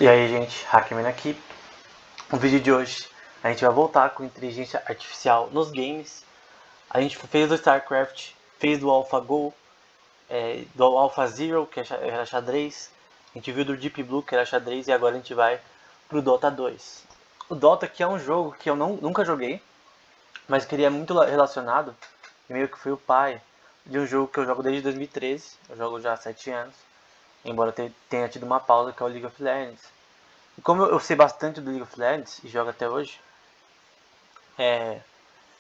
E aí, gente, Hackman aqui. No vídeo de hoje a gente vai voltar com inteligência artificial nos games. A gente fez do StarCraft, fez do AlphaGo, do AlphaZero, que era xadrez. A gente viu do Deep Blue, que era xadrez, e agora a gente vai pro Dota 2. O Dota, que é um jogo que eu nunca joguei, mas que ele é muito relacionado, e meio que foi o pai de um jogo que eu jogo desde 2013. Eu jogo já há 7 anos, embora tenha tido uma pausa, que é o League of Legends. E como eu sei bastante do League of Legends e jogo até hoje,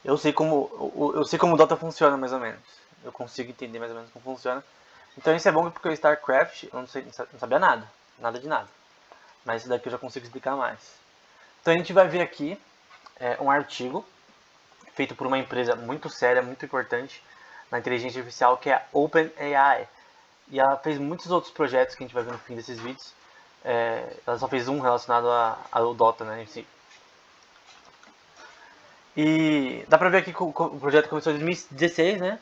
eu sei como o Dota funciona mais ou menos. Eu consigo entender mais ou menos como funciona. Então isso é bom porque o StarCraft eu não sabia nada, nada de nada. Mas isso daqui eu já consigo explicar mais. Então a gente vai ver aqui um artigo feito por uma empresa muito séria, muito importante na inteligência artificial, que é a OpenAI. E ela fez muitos outros projetos que a gente vai ver no fim desses vídeos. Ela só fez um relacionado ao Dota, né, em si. E dá pra ver aqui que o projeto começou em 2016, né,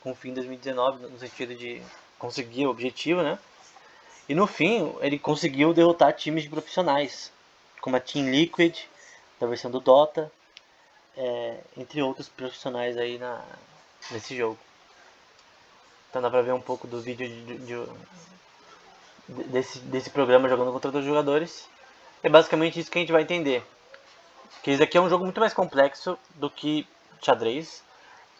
com fim em 2019, no sentido de conseguir o objetivo, né. E no fim, ele conseguiu derrotar times de profissionais, como a Team Liquid, da versão do Dota, entre outros profissionais aí nesse jogo. Então dá pra ver um pouco do vídeo desse programa jogando contra outros jogadores. É basicamente isso que a gente vai entender. Que esse aqui é um jogo muito mais complexo do que xadrez.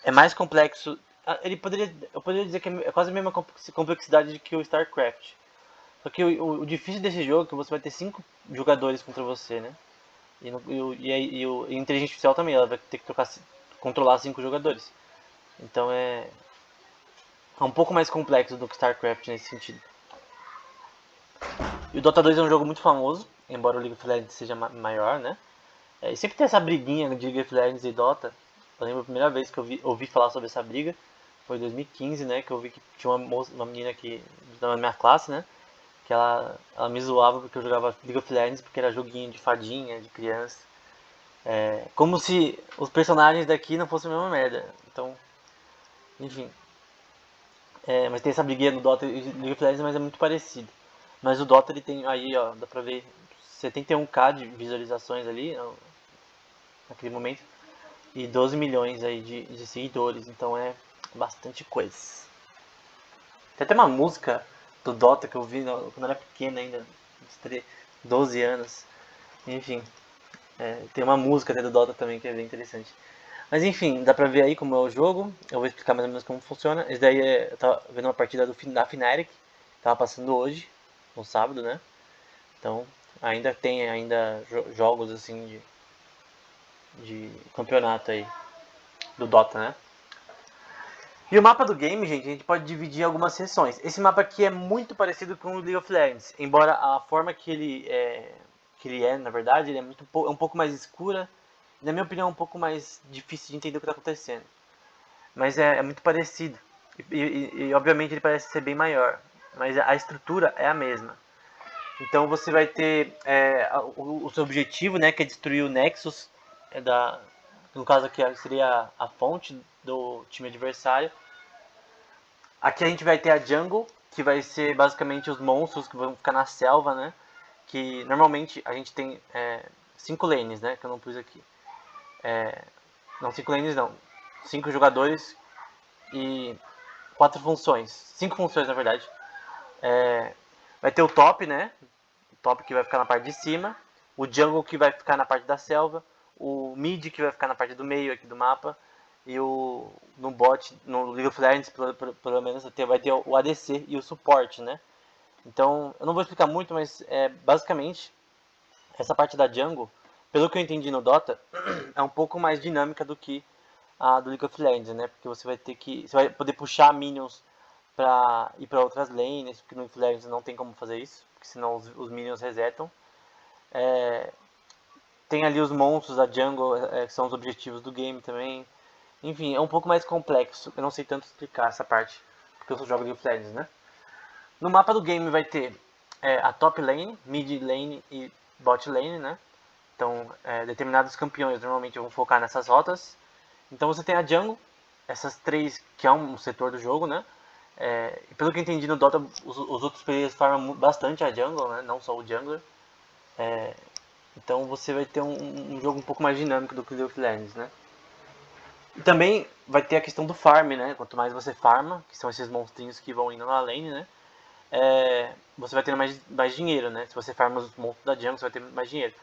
É mais complexo. Eu poderia dizer que é quase a mesma complexidade que o StarCraft. Só que o difícil desse jogo é que você vai ter 5 jogadores contra você, né? E a inteligência artificial também, ela vai ter que controlar 5 jogadores. Então é um pouco mais complexo do que StarCraft nesse sentido. E o Dota 2 é um jogo muito famoso, embora o League of Legends seja maior, né? E sempre tem essa briguinha de League of Legends e Dota. Eu lembro a primeira vez que eu ouvi falar sobre essa briga foi em 2015, né? Que eu vi que tinha uma menina que na minha classe, né? Que ela me zoava porque eu jogava League of Legends porque era joguinho de fadinha, de criança. Como se os personagens daqui não fossem a mesma merda. Então, enfim. Mas tem essa briguinha no Dota e League of Legends, mas é muito parecido. Mas o Dota ele tem aí, ó, dá pra ver 71k de visualizações ali naquele momento. E 12 milhões aí de seguidores, então é bastante coisa. Tem até uma música do Dota que eu vi quando eu era pequeno ainda, uns 12 anos. Enfim, tem uma música até do Dota também que é bem interessante. Mas enfim, dá pra ver aí como é o jogo. Eu vou explicar mais ou menos como funciona. Esse daí eu tava vendo uma partida da Fnatic, tava passando hoje, no sábado, né? Então ainda tem jogos assim de campeonato aí do Dota, né? E o mapa do game, gente, a gente pode dividir em algumas seções. Esse mapa aqui é muito parecido com o League of Legends, embora a forma que ele é, na verdade, ele é um pouco mais escura. Na minha opinião, é um pouco mais difícil de entender o que está acontecendo. Mas é muito parecido. Obviamente ele parece ser bem maior, mas a estrutura é a mesma. Então você vai ter o seu objetivo, né, que é destruir o Nexus, no caso aqui seria a fonte do time adversário. Aqui a gente vai ter a jungle, que vai ser basicamente os monstros que vão ficar na selva, né? Que normalmente a gente tem 5 lanes, né? Que eu não pus aqui. Não, 5 lanes não. 5 jogadores e 4 funções. 5 funções, na verdade. Vai ter o top, né? O top que vai ficar na parte de cima. O jungle que vai ficar na parte da selva. O mid que vai ficar na parte do meio aqui do mapa. E no bot, no League of Legends, pelo menos, vai ter o ADC e o suporte, né? Então, eu não vou explicar muito, mas basicamente, essa parte da jungle, pelo que eu entendi no Dota, é um pouco mais dinâmica do que a do League of Legends, né? Porque você vai poder puxar minions pra ir pra outras lanes, porque no League of Legends não tem como fazer isso, porque senão os minions resetam. Tem ali os monstros da jungle, que são os objetivos do game também. Enfim, é um pouco mais complexo. Eu não sei tanto explicar essa parte, porque eu só jogo League of Legends, né? No mapa do game vai ter a top lane, mid lane e bot lane, né? Então, determinados campeões normalmente vão focar nessas rotas. Então você tem a jungle, essas três que é um setor do jogo, né? E pelo que eu entendi no Dota, os outros players farmam bastante a jungle, né? Não só o jungler. Então você vai ter um jogo um pouco mais dinâmico do que o League of Legends, né? E também vai ter a questão do farm, né? Quanto mais você farma, que são esses monstrinhos que vão indo na lane, né? Você vai ter mais dinheiro, né? Se você farma os monstros da jungle, você vai ter mais dinheiro.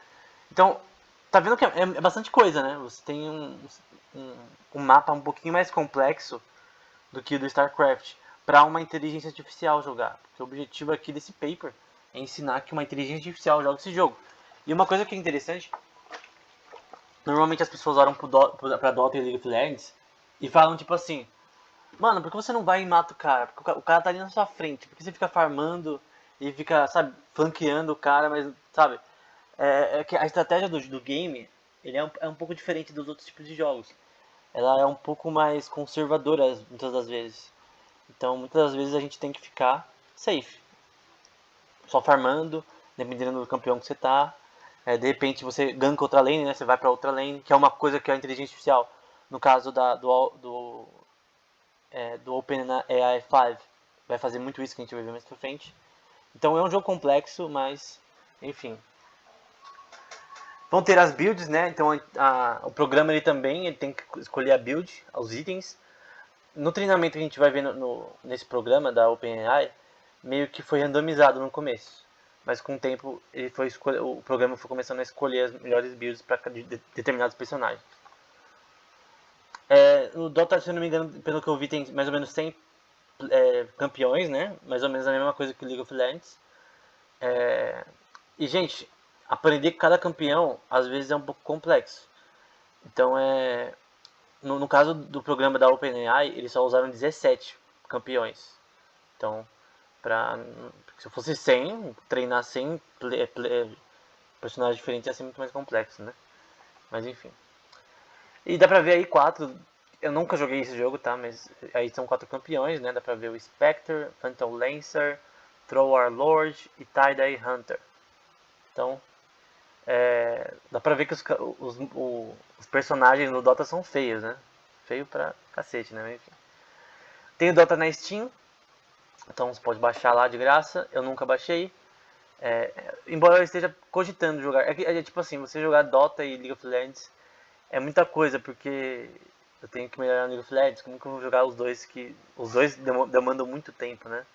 Então, tá vendo que é bastante coisa, né? Você tem um mapa um pouquinho mais complexo do que o do StarCraft para uma inteligência artificial jogar. Porque o objetivo aqui desse paper é ensinar que uma inteligência artificial joga esse jogo. E uma coisa que é interessante, normalmente as pessoas olham pra Dota e League of Legends e falam tipo assim, mano, por que você não vai e mata o cara? Porque o cara tá ali na sua frente. Por que você fica farmando e fica, sabe, flanqueando o cara, mas, sabe? É que a estratégia do game, ele é um pouco diferente dos outros tipos de jogos. Ela é um pouco mais conservadora, muitas das vezes. Então, muitas das vezes a gente tem que ficar safe. Só farmando, dependendo do campeão que você tá. De repente você ganka outra lane, né? Você vai pra outra lane, que é uma coisa que a inteligência artificial, no caso do OpenAI 5, vai fazer muito isso que a gente vai ver mais pra frente. Então é um jogo complexo, mas enfim. Vão ter as builds, né? Então o programa ele também ele tem que escolher a build, os itens. No treinamento que a gente vai ver nesse programa da OpenAI, meio que foi randomizado no começo. Mas com o tempo o programa foi começando a escolher as melhores builds para determinados personagens. No Dota, se eu não me engano, pelo que eu vi, tem mais ou menos 100 campeões, né? Mais ou menos a mesma coisa que o League of Legends. E, gente, aprender cada campeão às vezes é um pouco complexo. Então, no caso do programa da OpenAI, eles só usaram 17 campeões. Então, se eu fosse 100, treinar 100 personagens diferentes ia ser muito mais complexo, né? Mas enfim. E dá pra ver aí 4. Eu nunca joguei esse jogo, tá? Mas aí são 4 campeões, né? Dá pra ver o Spectre, Phantom Lancer, Thrower Lord e Tie-Dye Hunter. Então, dá pra ver que os personagens do Dota são feios, né? Feio pra cacete, né? Enfim. Tem o Dota na Steam, então você pode baixar lá de graça. Eu nunca baixei. Embora eu esteja cogitando jogar. Tipo assim, você jogar Dota e League of Legends é muita coisa, porque eu tenho que melhorar no League of Legends. Como que eu vou jogar os dois que. Os dois demandam muito tempo, né?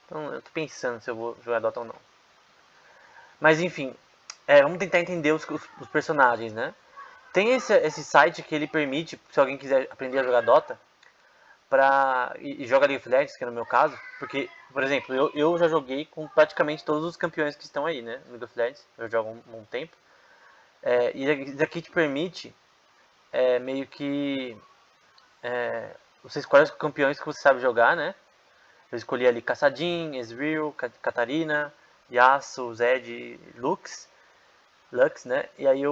Então eu tô pensando se eu vou jogar Dota ou não. Mas enfim, vamos tentar entender os personagens, né? Tem esse site que ele permite, se alguém quiser aprender a jogar Dota, e joga League of Legends, que é no meu caso, porque, por exemplo, eu já joguei com praticamente todos os campeões que estão aí, né, no League of Legends, eu jogo há um tempo, e isso aqui te permite meio que você escolhe os campeões que você sabe jogar, né, eu escolhi ali Kassadin, Ezreal, Katarina, Yasuo, Zed, Lux, né, e aí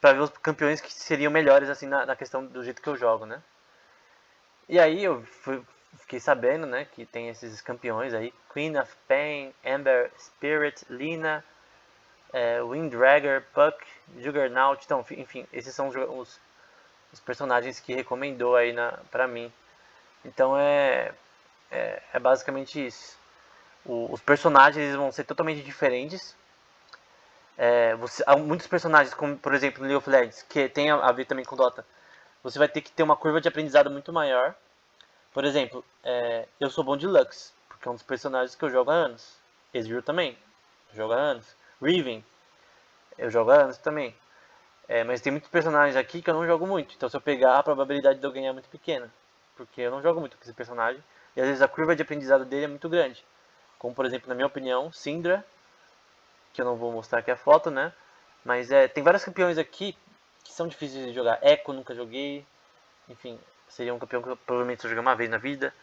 pra ver os campeões que seriam melhores, assim, na questão do jeito que eu jogo, né. E aí fiquei sabendo, né, que tem esses campeões aí, Queen of Pain, Ember Spirit, Lina, Windragger, Puck, Juggernaut, então, enfim, esses são os personagens que recomendou aí pra mim. Então é basicamente isso. Os personagens eles vão ser totalmente diferentes. Há muitos personagens, como por exemplo no League of Legends, que tem a ver também com Dota, você vai ter que ter uma curva de aprendizado muito maior. Por exemplo, eu sou bom de Lux, porque é um dos personagens que eu jogo há anos. Ezreal também, eu jogo há anos. Riven, eu jogo há anos também. Mas tem muitos personagens aqui que eu não jogo muito, então se eu pegar, a probabilidade de eu ganhar é muito pequena. Porque eu não jogo muito com esse personagem, e às vezes a curva de aprendizado dele é muito grande. Como por exemplo, na minha opinião, Syndra, que eu não vou mostrar aqui a foto, né? Mas tem vários campeões aqui que são difíceis de jogar. Echo nunca joguei, enfim, seria um campeão que eu provavelmente só jogar uma vez na vida.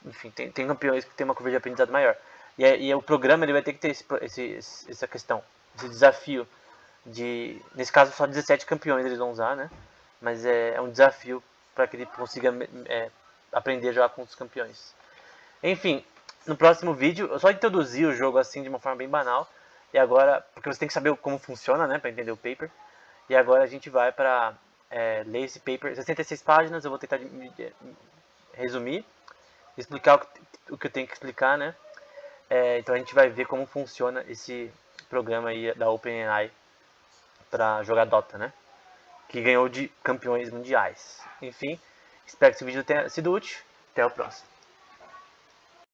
Enfim, tem campeões que tem uma curva de aprendizado maior. E o programa ele vai ter que ter essa questão, esse desafio nesse caso só 17 campeões eles vão usar, né? Mas é um desafio para que ele consiga aprender a jogar com os campeões. Enfim, no próximo vídeo eu só introduzi o jogo assim de uma forma bem banal. E agora, porque você tem que saber como funciona, né, para entender o paper. E agora a gente vai para ler esse paper, 66 páginas, eu vou tentar resumir, explicar o que eu tenho que explicar, né? Então a gente vai ver como funciona programa aí da OpenAI para jogar Dota, né? Que ganhou de campeões mundiais. Enfim, espero que esse vídeo tenha sido útil. Até o próximo.